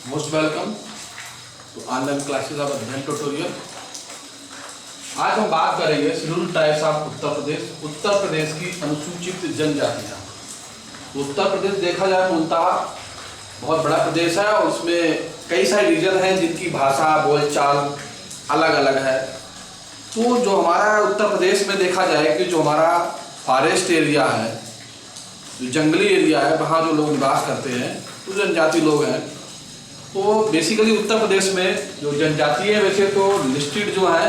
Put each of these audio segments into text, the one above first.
Most welcome to online classes of Adhyayan tutorial. आज हम बात करेंगे scheduled tribes of Uttar Pradesh. Uttar Pradesh की अनुसूचित जनजातियाँ। उत्तर प्रदेश देखा जाए मूलतः बहुत बड़ा प्रदेश है और उसमें कई सारे रीजन हैं जिनकी भाषा बोलचाल अलग अलग है। तो जो हमारा उत्तर प्रदेश में देखा जाए कि जो हमारा फॉरेस्ट एरिया है, जो जंगली एरिया है, वहाँ जो लोग निवास करते हैं तो जनजाति लोग हैं। तो बेसिकली उत्तर प्रदेश में जो जनजाति है वैसे तो लिस्टेड जो है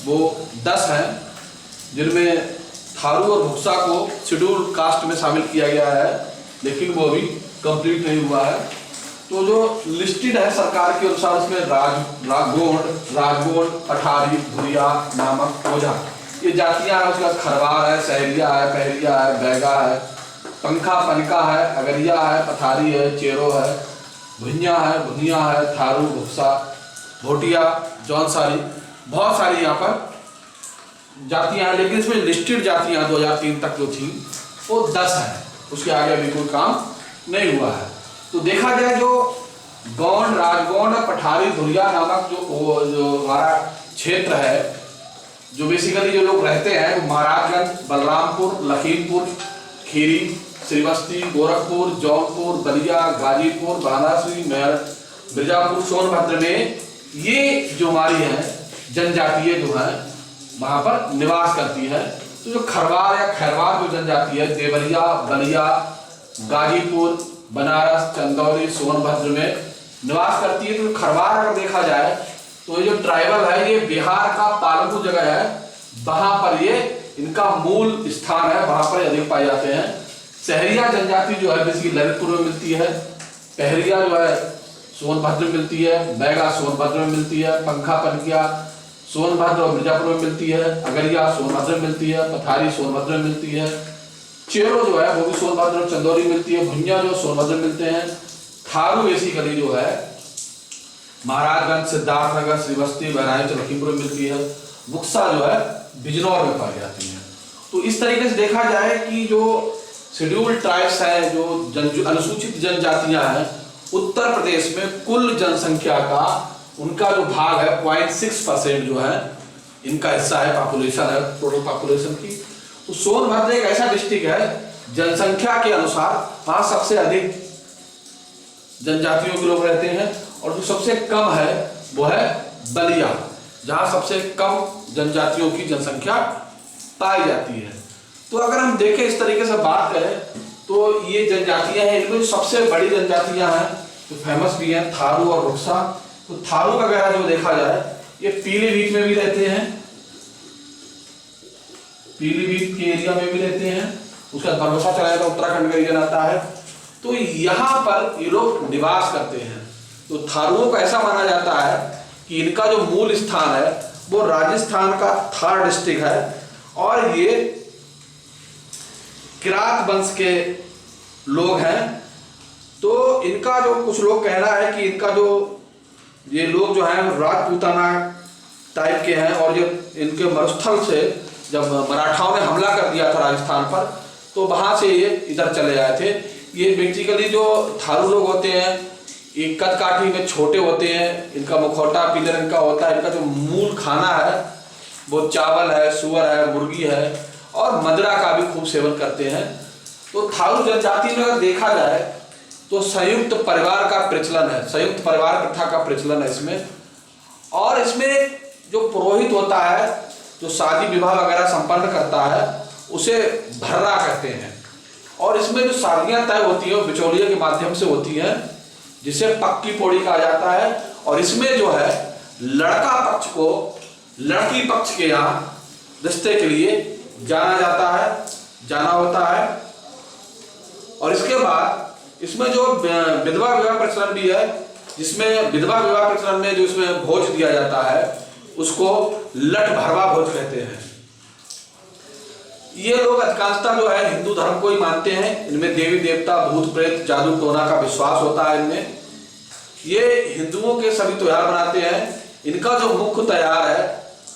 वो 10 हैं, जिनमें थारू और भुक्सा को शेड्यूल्ड कास्ट में शामिल किया गया है, लेकिन वो अभी कंप्लीट नहीं हुआ है। तो जो लिस्टेड है सरकार के अनुसार उसमें राजगोंड, पठारी, भुरिया, नामक, ओझा ये जातियाँ हैं। उसके बाद खरवार है, सहरिया है, पहरिया है, बैगा है, पंखा पनका है, अगरिया है, पथारी है, चेरो है, भुनिया है, थारू, भुक्सा, भोटिया, जौनसारी, बहुत सारी यहाँ पर जातियाँ हैं। लेकिन इसमें लिस्टेड जातियाँ 2003 तक जो थी वो 10 हैं, उसके आगे अभी कोई काम नहीं हुआ है। तो देखा जाए जो गौंड, राजगौंड, पठारी, धुरिया नामक जो हमारा क्षेत्र है, जो बेसिकली जो लोग रहते हैं वो महाराजगंज, बलरामपुर, लखीमपुर खीरी, श्रीवस्ती, गोरखपुर, जौनपुर, बलिया, गाजीपुर, वाराणसी, मेरठ, मिर्जापुर, सोनभद्र में ये जो हमारी हैं जनजातियाँ जो हैं वहाँ पर निवास करती है। तो जो खरवार या खैरवार जो जनजाति है देवरिया, बलिया, गाजीपुर, बनारस, चंदौली, सोनभद्र में निवास करती है। तो खरवार अगर देखा जाए तो ये जो ट्राइबल है ये बिहार का पालनपुर जगह है, वहां पर ये इनका मूल स्थान है, वहां पर अधिक पाए जाते हैं। सहरिया जनजाति जो है बेसिकली ललितपुर में मिलती है, पहरिया जो है सोनभद्र में मिलती है, बैगा सोनभद्र में मिलती है, पंखा पनकिया सोनभद्र और मिर्जापुर में मिलती है, अगरिया सोनभद्र में मिलती है, पथारी सोनभद्र में मिलती है, चेरो जो है वो भी सोनभद्र और चंदौली मिलती है, भुनिया जो सोनभद्र में मिलते हैं, थारू बेसिकली जो है महाराजगंज, सिद्धार्थनगर, श्रीवस्ती, बहराइच, लखीमपुर में मिलती है, भुक्सा जो है बिजनौर में पाई जाती है। तो इस तरीके से देखा जाए कि जो शेड्यूल्ड ट्राइब्स है, जो अनुसूचित जनजातियां हैं उत्तर प्रदेश में कुल जनसंख्या का उनका जो भाग है 0.6% जो है इनका हिस्सा है, पॉपुलेशन है टोटल पॉपुलेशन की। तो सोनभद्र एक ऐसा डिस्ट्रिक्ट है जनसंख्या के अनुसार वहां सबसे अधिक जनजातियों के लोग रहते हैं, और जो सबसे कम है वो है बलिया, जहां सबसे कम जनजातियों की जनसंख्या पाई जाती है। तो अगर हम देखें इस तरीके से बात करें तो ये जनजातियां हैं, इनमें सबसे बड़ी जनजातियां हैं जो फेमस भी हैं थारू और भुक्सा। तो थारू वगैरह जो देखा जाए ये पीलीभीत में भी रहते हैं, पीलीभीत के एरिया में भी रहते हैं। उसका बरबसा चला जाता है, उत्तराखंड का रीजन आता है। तो यहाँ पर ये लोग निवास करते हैं। तो थारुओं का ऐसा माना जाता है कि इनका जो मूल स्थान है वो राजस्थान का थार डिस्ट्रिक्ट है, और ये किरात वंश के लोग हैं। तो इनका जो कुछ लोग कहना है कि इनका जो ये लोग जो हैं राजपूताना टाइप के हैं, और जब इनके मरुस्थल से जब मराठाओं ने हमला कर दिया था राजस्थान पर तो वहां से ये इधर चले आए थे। ये बेसिकली जो थारू लोग होते हैं ये कद काठी में छोटे होते हैं, इनका मुखौटा पीले रंग का होता है। इनका जो मूल खाना है वो चावल है, सुअर है, मुर्गी है, और मदिरा का भी खूब सेवन करते हैं। तो थारू जनजाति में अगर देखा जाए तो संयुक्त परिवार का प्रचलन है, संयुक्त परिवार प्रथा का प्रचलन है इसमें। और इसमें जो पुरोहित होता है जो शादी विवाह वगैरह संपन्न करता है उसे भर्रा कहते हैं। और इसमें जो शादियां तय होती है वो बिचौलिए के माध्यम से होती है, जिसे पक्की पौड़ी कहा जाता है। और इसमें जो है लड़का पक्ष को लड़की पक्ष के यहाँ रिश्ते के लिए जाना होता है। और इसके बाद इसमें जो विधवा विवाह प्रचलन भी है, जिसमें विधवा विवाह प्रचलन में जो इसमें भोज दिया जाता है उसको लठ भरवा भोज कहते हैं। ये लोग अधिकांशतः जो है हिंदू धर्म को ही मानते हैं। इनमें देवी देवता, भूत प्रेत, जादू टोना का विश्वास होता है इनमें। ये हिंदुओं के सभी त्योहार मनाते हैं। इनका जो मुख्य त्योहार है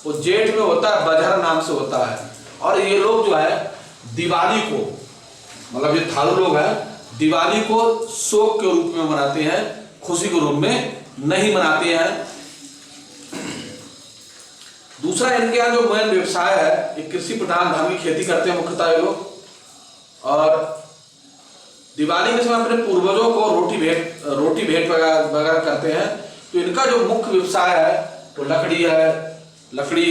वो जेठ में होता है, बजहर नाम से होता है। और ये लोग जो है दिवाली को, मतलब ये थारू लोग हैं, दिवाली को शोक के रूप में मनाते हैं, खुशी के रूप में नहीं मनाते हैं। दूसरा इनके यहाँ जो मेन व्यवसाय है, एक कृषि प्रधान धान की खेती करते हैं मुख्यतः ये लोग, और दिवाली के समय अपने पूर्वजों को रोटी भेंट वगैरह करते हैं। तो इनका जो मुख्य व्यवसाय है वो लकड़ी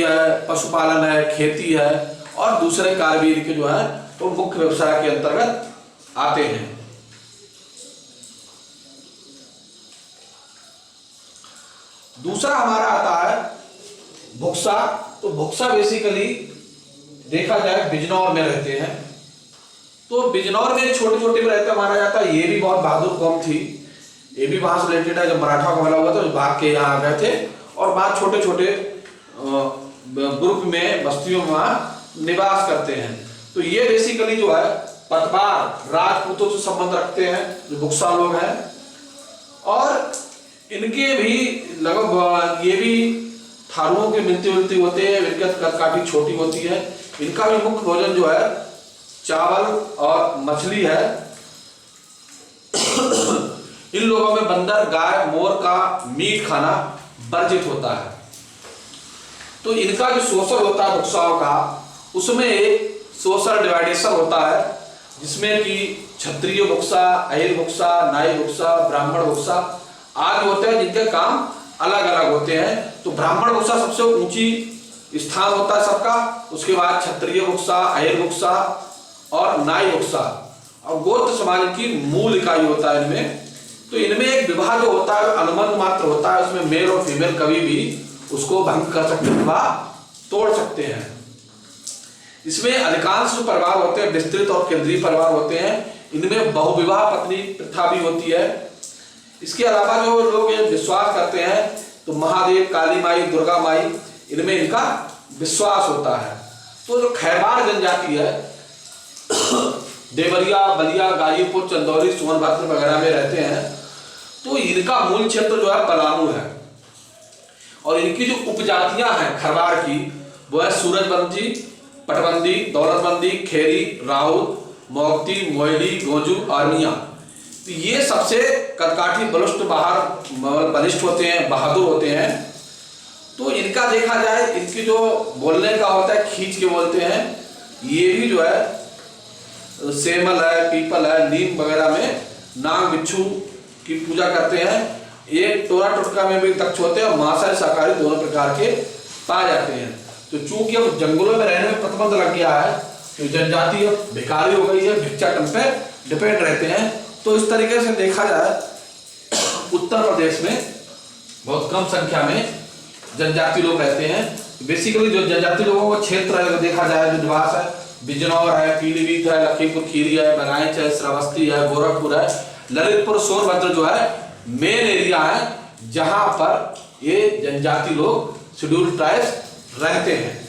है, पशुपालन है, खेती है और दूसरे कार्य के जो है वो मुख्य व्यवसाय के अंतर्गत आते हैं। दूसरा हमारा आता है भुक्सा। तो भुक्सा बेसिकली देखा जाए बिजनौर में रहते हैं। तो बिजनौर में छोटे छोटे में रहते माना जाता है। ये भी बहुत बहादुर कौम थी, ये भी वहां से रिलेटेड है। जब मराठा का हमला हुआ तो भाग के यहाँ आ गए थे और वहां छोटे छोटे ग्रुप में बस्तियों में वहां निवास करते हैं। तो ये बेसिकली जो है पतवार राजपूतों से संबंध रखते हैं जो भुक्सा लोग हैं। और इनके भी लगभग ये भी थारुओं के मिलते जुलते होते हैं। इनकी कदकाठी छोटी होती है। इनका भी मुख्य भोजन जो है चावल और मछली है। इन लोगों में बंदर, गाय, मोर का मीट खाना वर्जित होता है। तो इनका जो शोषण होता है भुक्साओं का, उसमें एक सोशल डिवाइडेशन होता है जिसमें कि क्षत्रिय भुक्सा, अहिर भुक्सा, नाई भुक्सा, ब्राह्मण भुक्सा आदि होते हैं जिनके काम अलग अलग होते हैं। तो ब्राह्मण भुक्सा सबसे ऊंची स्थान होता है सबका, उसके बाद क्षत्रिय भुक्सा, अहिर भुक्सा और नाई भुक्सा और गोत्र समाज की मूल इकाई होता है इनमें। तो इनमें एक विवाह जो होता है अनुबंध मात्र होता है, उसमें मेल और फीमेल कभी भी उसको भंग कर सकते हैं, विवाह तोड़ सकते हैं। इसमें अधिकांश जो परिवार होते हैं विस्तृत और केंद्रीय परिवार होते हैं। इनमें बहुविवाह पत्नी प्रथा भी होती है। इसके अलावा जो लोग ये विश्वास करते हैं तो महादेव, काली माई, दुर्गा माई, इनमें इनका विश्वास होता है। तो जो खैरवाड़ जनजाति है देवरिया, बलिया, गाजीपुर, चंदौली, सोनभद्र वगैरह में रहते हैं। तो इनका मूल क्षेत्र जो है पलामू है और इनकी जो उपजातियां हैं खरवाड़ की वो है सूरजबंदी, पटबंदी, दौलतबंदी, खेरी, राउत, मोगती, मोयली, गोजू और मियाँ। तो ये सबसे कदकाठी बलिष्ठ बलिष्ठ होते हैं, बहादुर होते हैं। तो इनका देखा जाए इनकी जो बोलने का होता है खींच के बोलते हैं। ये भी जो है सेमल है, पीपल है, नीम वगैरह में नाग बिच्छू की पूजा करते हैं। एक टोरा टोटका में भी दक्ष होते हैं और मांसाहारी शाकाहारी दोनों प्रकार के पाए जाते हैं। तो चूंकि अब जंगलों में रहने में प्रतिबंध लग गया है तो जनजाति अब भिखारी हो गई है, भिक्षाटन पे डिपेंड रहते हैं। तो इस तरीके से देखा जाए उत्तर प्रदेश में बहुत कम संख्या में जनजाति लोग रहते हैं। बेसिकली जो जनजाति लोगों का क्षेत्र है देखा जाए जो निवास है बिजनौर है, पीलीभीत है, लखीमपुर खीरी है, बघाइच है, श्रावस्ती है, गोरखपुर है, ललितपुर, सोनभद्र जो है मेन एरिया है जहां पर ये जनजाति लोग शेड्यूल्ड ट्राइब्स रहते हैं।